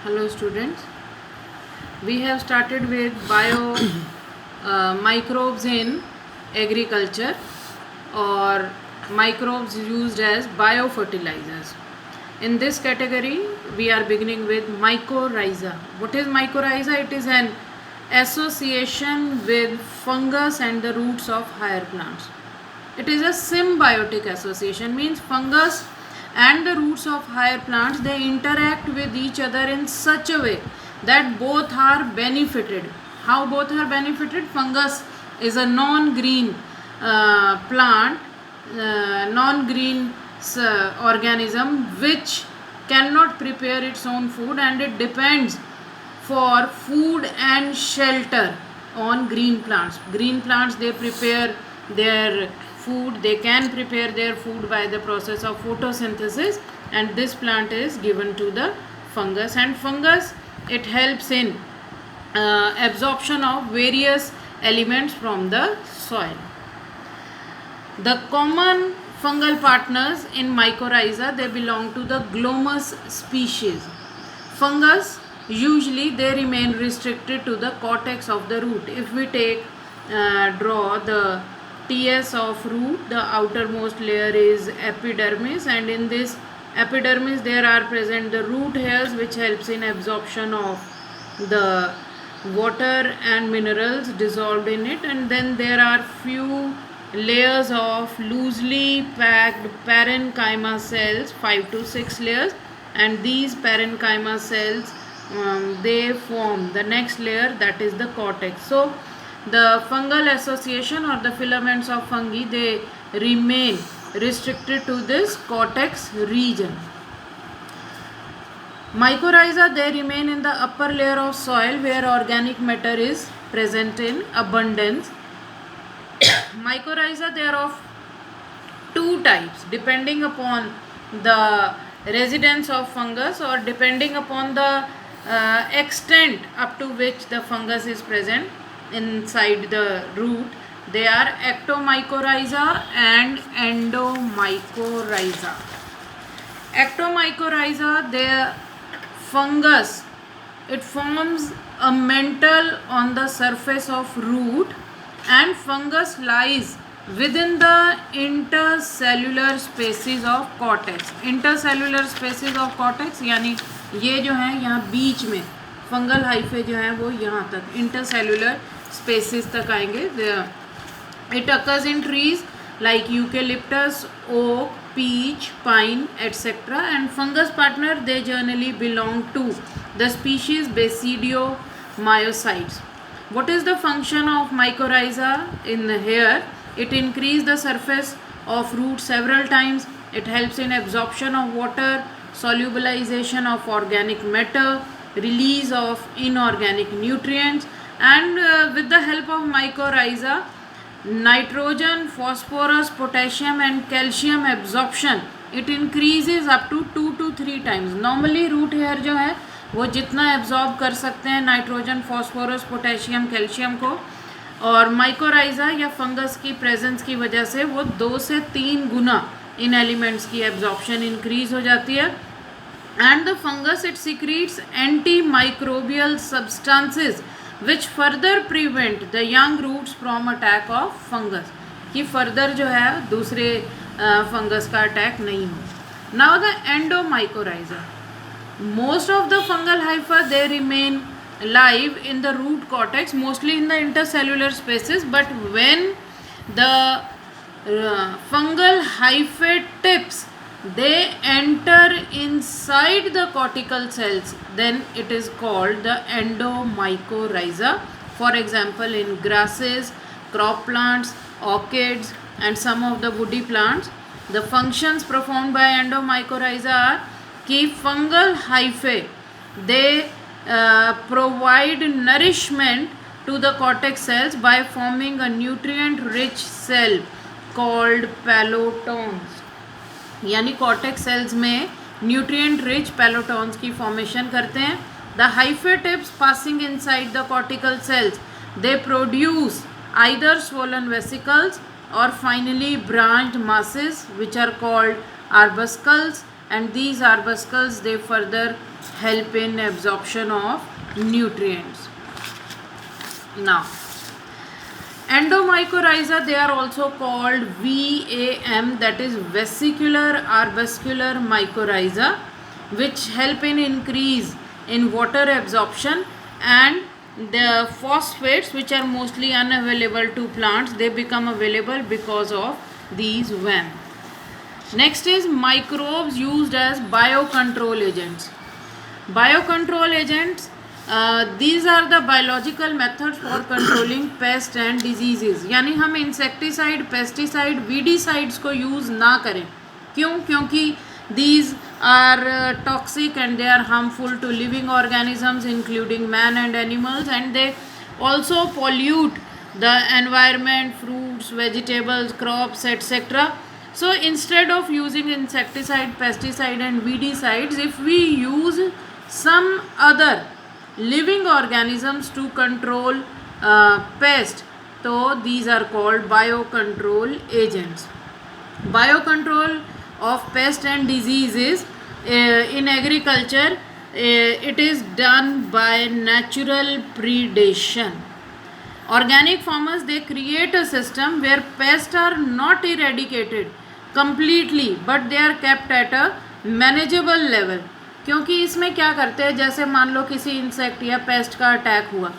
Hello students, we have started with bio microbes in agriculture or microbes used as biofertilizers. In this category, we are beginning with mycorrhiza. What is mycorrhiza? It is an association with fungus and the roots of higher plants. It is a symbiotic association, means fungus and the roots of higher plants, they interact with each other in such a way that both are benefited. How both are benefited? Fungus is a non-green plant, non-green organism which cannot prepare its own food, and it depends for food and shelter on green plants. Green plants, they prepare their food, they can prepare their food by the process of photosynthesis, and this plant is given to the fungus. And fungus, it helps in absorption of various elements from the soil. The common fungal partners in mycorrhiza, they belong to the glomus species. Fungus, usually they remain restricted to the cortex of the root. If we draw the TS of root, the outermost layer is epidermis, and in this epidermis there are present the root hairs which helps in absorption of the water and minerals dissolved in it, and then there are few layers of loosely packed parenchyma cells, 5 to 6 layers, and these parenchyma cells they form the next layer, that is the cortex. So the fungal association or the filaments of fungi, they remain restricted to this cortex region. Mycorrhiza, they remain in the upper layer of soil where organic matter is present in abundance. Mycorrhiza, they are of two types depending upon the residence of fungus or depending upon the extent up to which the fungus is present inside the root. They are ectomycorrhiza and endomycorrhiza. Ectomycorrhiza, the fungus, it forms a mantle on the surface of root, and fungus lies within the intercellular spaces of cortex. Intercellular spaces of cortex यानी ये जो है यहाँ बीच में fungal hyphae जो है वो यहाँ तक इंटरसेल्युलर स्पेसेस तक आएंगे. It occurs in trees like eucalyptus, oak, peach, pine, etc. And fungus partner, they generally belong to the species Basidiomycetes. What is the function of mycorrhiza in here? It increases the surface of root several times. It helps in absorption of water, solubilization of organic matter, release of inorganic nutrients, and with the help of mycorrhiza, nitrogen, phosphorus, potassium and calcium absorption, it increases up to 2 to 3 times. Normally root hair जो है वो जितना absorb कर सकते हैं nitrogen, phosphorus, potassium, calcium को, और mycorrhiza या फंगस की प्रेजेंस की वजह से वो 2 से 3 गुना इन एलिमेंट्स की एब्जॉर्प्शन इंक्रीज हो जाती है. And the fungus, it secrets anti microbial substances which further prevent the young roots from attack of fungus, कि फर्दर जो है दूसरे फंगस का अटैक नहीं हो. Now the endomycorrhiza, most of the fungal hypha, they remain live in the root cortex, mostly in the intercellular spaces, but when the fungal hyphae tips, they enter inside the cortical cells, then it is called the endomycorrhiza. For example, in grasses, crop plants, orchids and some of the woody plants, the functions performed by endomycorrhiza are कि fungal hyphae, they provide nourishment to the cortex cells by forming a nutrient rich cell called palotons. यानी cortex cells में nutrient rich pelotons की formation करते हैं. The hyphae tips passing inside the cortical cells, they produce either swollen vesicles or finally branched masses which are called arbuscles, and these arbuscles, they further help in absorption of nutrients. Now, endomycorrhiza, they are also called VAM, that is vesicular arbuscular mycorrhiza, which help in increase in water absorption, and the phosphates, which are mostly unavailable to plants, they become available because of these VAM. Next is microbes used as biocontrol agents. Biocontrol agents, these are the biological methods for controlling pests and diseases. यानी हम insecticide, pesticide, weedicides को use ना करें. क्यों? क्योंकि these are toxic and they are harmful to living organisms including man and animals, and they also pollute the environment, fruits, vegetables, crops, etc. So instead of using insecticide, pesticide and weedicides, if we use some other living organisms to control pest, so these are called biocontrol agents. Biocontrol of pest and diseases in agriculture, it is done by natural predation. Organic farmers, they create a system where pests are not eradicated completely, but they are kept at a manageable level. क्योंकि इसमें क्या करते हैं, जैसे मान लो किसी insect या paste का अटैक हुआ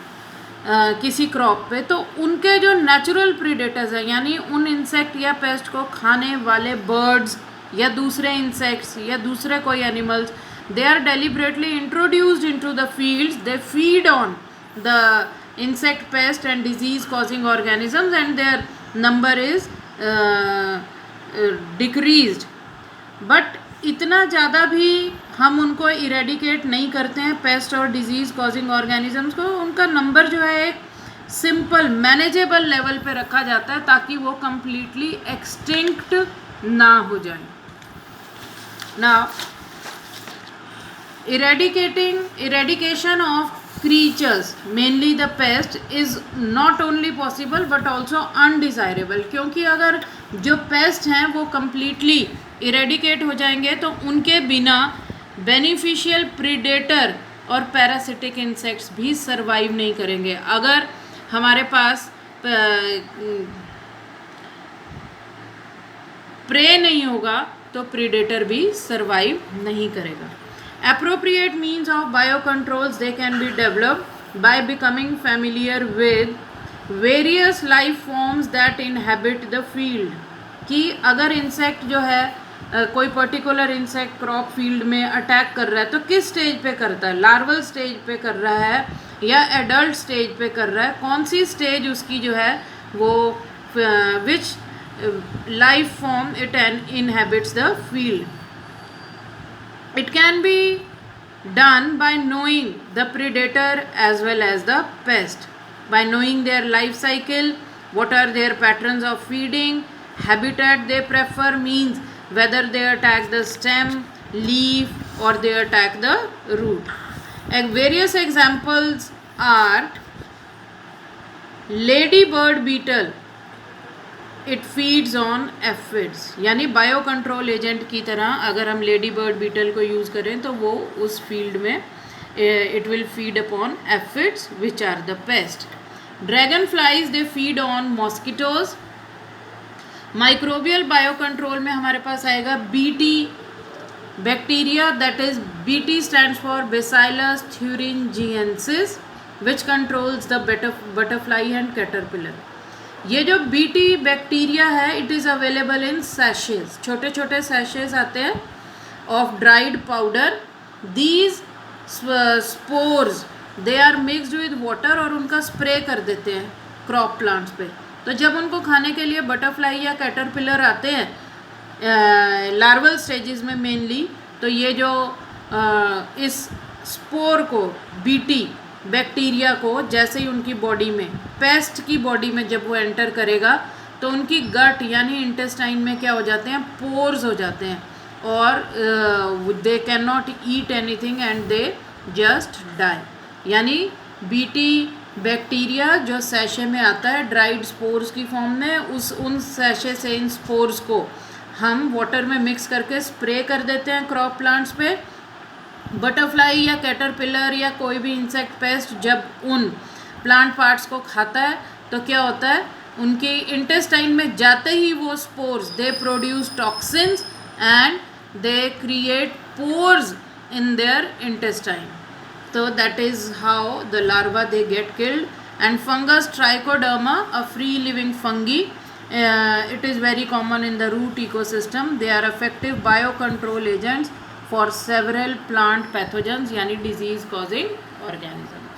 किसी क्रॉप पे, तो उनके जो नेचुरल प्रीडेटर्स हैं, यानी उन इंसेक्ट या पेस्ट को खाने वाले बर्ड्स या दूसरे इंसेक्ट्स या दूसरे कोई animals, they are deliberately introduced into the fields, they feed on the insect pest and disease causing organisms and their number is decreased. But इतना ज़्यादा भी हम उनको इरेडिकेट नहीं करते हैं पेस्ट और डिजीज़ कॉजिंग ऑर्गेनिजम्स को. उनका नंबर जो है एक सिंपल मैनेजेबल लेवल पे रखा जाता है ताकि वो कम्प्लीटली एक्सटिंक्ट ना हो जाए. Now eradication of creatures, mainly the pest, is not only possible but also undesirable. क्योंकि अगर जो पेस्ट हैं वो completely eradicate हो जाएंगे तो उनके बिना बेनिफिशियल प्रीडेटर और पैरासिटिक इंसेक्ट्स भी सर्वाइव नहीं करेंगे. अगर हमारे पास प्रे नहीं होगा तो प्रीडेटर भी सर्वाइव नहीं करेगा. Appropriate means of biocontrols, they can be developed by becoming familiar with various life forms that inhabit the field. कि अगर इंसेक्ट जो है कोई पर्टिकुलर इंसेक्ट क्रॉप फील्ड में अटैक कर रहा है तो किस स्टेज पे करता है, लार्वल स्टेज पे कर रहा है या एडल्ट स्टेज पे कर रहा है, कौन सी स्टेज उसकी जो है वो विच life form it inhabits the field. It can be done by knowing the predator as well as the pest, by knowing their life cycle, what are their patterns of feeding, habitat they prefer, means whether they attack the stem, leaf or they attack the root. And various examples are ladybird beetle, it feeds on aphids. यानी bio control agent की तरह अगर हम ladybird beetle को use करें तो वो उस फील्ड में it will feed upon aphids which are the pest. Dragonflies, they feed on mosquitoes. Microbial bio control में हमारे पास आएगा BT bacteria, that is BT stands for bacillus thuringiensis, which controls the butterfly and caterpillar. ये जो BT bacteria है it is available in सैशेज, छोटे छोटे सैशेज आते हैं of dried powder. These spores they are mixed with water और उनका स्प्रे कर देते हैं क्रॉप प्लांट्स पे. तो जब उनको खाने के लिए बटरफ्लाई या कैटरपिलर आते हैं लार्वल स्टेजेस में मेनली, तो ये जो इस स्पोर को बीटी बैक्टीरिया को जैसे ही उनकी बॉडी में पेस्ट की बॉडी में जब वो एंटर करेगा तो उनकी गट यानी इंटेस्टाइन में क्या हो जाते हैं, पोर्स हो जाते हैं और they can not eat anything and they just die. यानी बीटी बैक्टीरिया जो सैशे में आता है ड्राइड स्पोर्स की फॉर्म में, उन सैशे से इन स्पोर्स को हम वाटर में मिक्स करके स्प्रे कर देते हैं क्रॉप प्लांट्स पे। बटरफ्लाई या कैटरपिलर या कोई भी इंसेक्ट पेस्ट जब उन प्लांट पार्ट्स को खाता है तो क्या होता है, उनके इंटेस्टाइन में जाते ही वो spores they produce toxins and they create pores in their intestine. So that is how the larva they get killed. And fungus trichoderma, a free living fungi, it is very common in the root ecosystem. They are effective biocontrol agents for several plant pathogens, yani disease causing organisms.